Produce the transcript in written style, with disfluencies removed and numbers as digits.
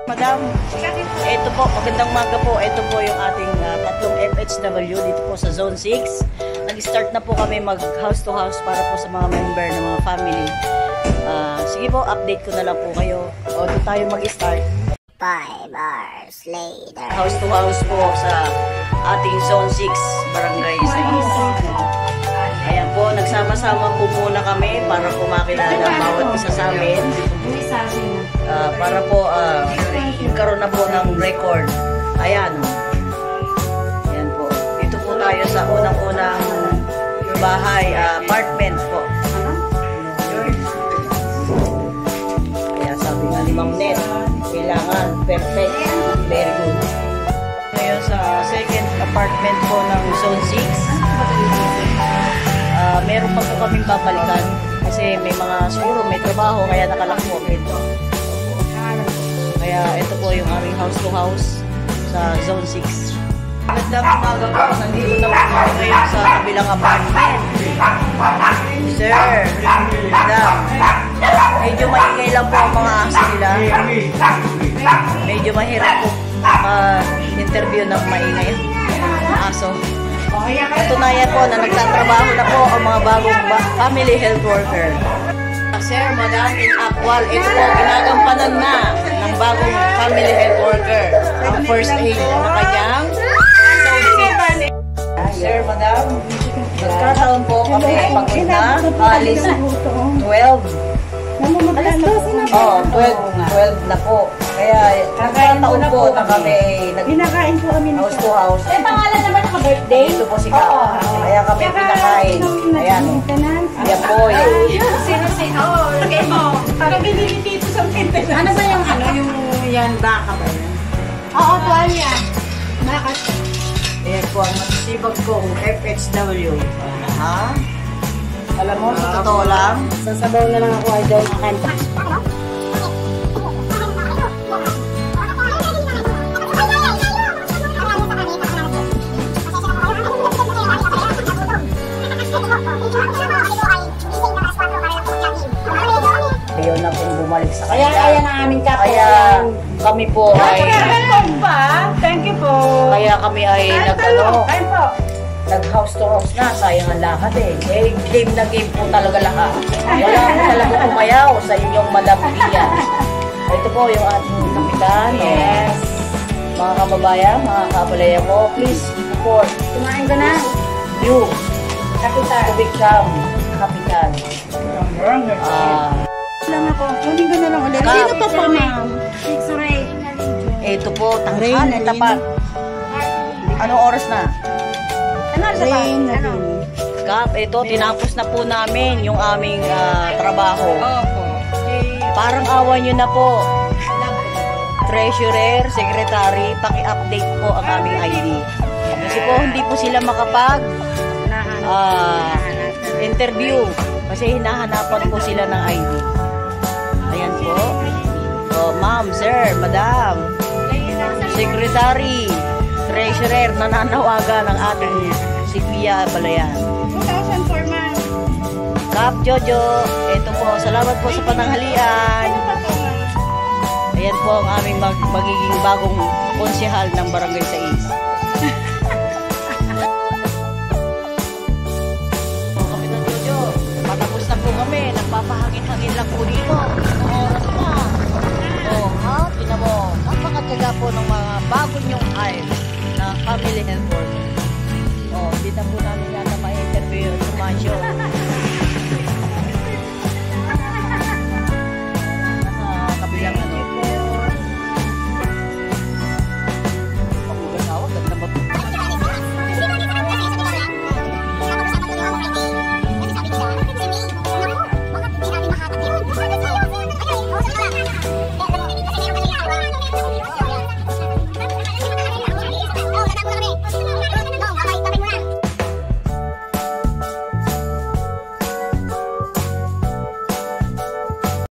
Madam, ito po, magandang umaga po. Ito po yung ating tatlong FHW dito po sa Zone 6. Nag-start na po kami mag house to house para po sa mga member ng mga family. Sige po, update ko na lang po kayo. O, ito tayo mag-start. 5 hours later. House to house po sa ating Zone 6 Barangay 6. Ayan po, nagsama-sama po muna kami para po makilala bawat isa sa amin. Para po magkaroon na po ng record. Ayan. Ayan po. Ito po tayo sa unang-unang bahay, apartment po. Kaya sabi nga ni Ma'am Net, kailangan perfect, very good. Ngayon sa second apartment po ng Zone 6. Meron pa po kaming babalikan kasi may mga siguro may trabaho kaya nakalakbo ito. Kaya ito po yung aming house to house sa Zone 6. Magandang umaga po. Nandito na po kami ngayon sa kabilang apartment. Sir, madam, medyo maingay lang po ang mga aso nila. Medyo mahirap po interview ng maingay ang aso. Katunayan po na nagtatrabaho na po ang mga bagong family health worker. Sir, madam, in actual, ito po, ginagampanan na ng bagong family health worker. Ang first aid na kanyang Sir, madam, nagkataon po kami pagod na, alis 12. Oh, 12 na po. Kaya, nagkataon po na kami pinakain po kami house to house. May pangalan naman ng birthday? Ito po si Ka. Kaya kami pinakain. Ayan. Yan po. Sino? Lagay mo. Parang binili dito sa maintenance. Ano ba yung yung yan baka ba yan? Oo, tuwalya. Baka. Ayan po ang matisibag kong FHW. Ha? Alam mo, sa totoo lang. Sasabaw na lang ako ay doon ang kanta. Ayaw na pong bumalik sa kanila. Kaya ayan ang aming kape. Kaya kami po ay... Thank you po. Kaya kami ay Kain po. nag-house to house na. Sayang ang lahat eh. Game na game po talaga lahat. Wala po talaga pumayaw sa inyong madampiyan. Ito po yung ating kapitan. Yes. Mga kababayan, mga kabalaya ko, please support. Kumain ka na. You. Kapitan. To become kapitan. Lang ako. Kunin ko na lang ulit. Sino pa po, ma'am? X-ray. Ito po, tanghali, tapat. Anong oras na? Ano sa ba? Ano? Kap, ito, tinapos na po namin yung aming trabaho. Opo. Parang awa nyo na po. Treasurer, secretary, paki-update po ang aming ID. Kasi po, hindi po sila makapag interview. Kasi hinahanapan po sila ng ID. Ayan po. Oh, ma'am, sir, madam, secretary, treasurer, nananawagan ng ating si Pia Balayan. 2004, ma'am. Kap Jojo, ito po, salamat po sa pananghalian. Ayan po ang aming magiging bagong konsyehal ng Barangay 6. Kapitan Jojo, patapos na po kami. Nagpapahangin-hangin lang po dito. Ang oras na. Oh, ha? Tinan mo, napakataga po ng mga bago nyong hire na family health worker. Oh, hindi na po namin yata ma-interview yung sumasyo.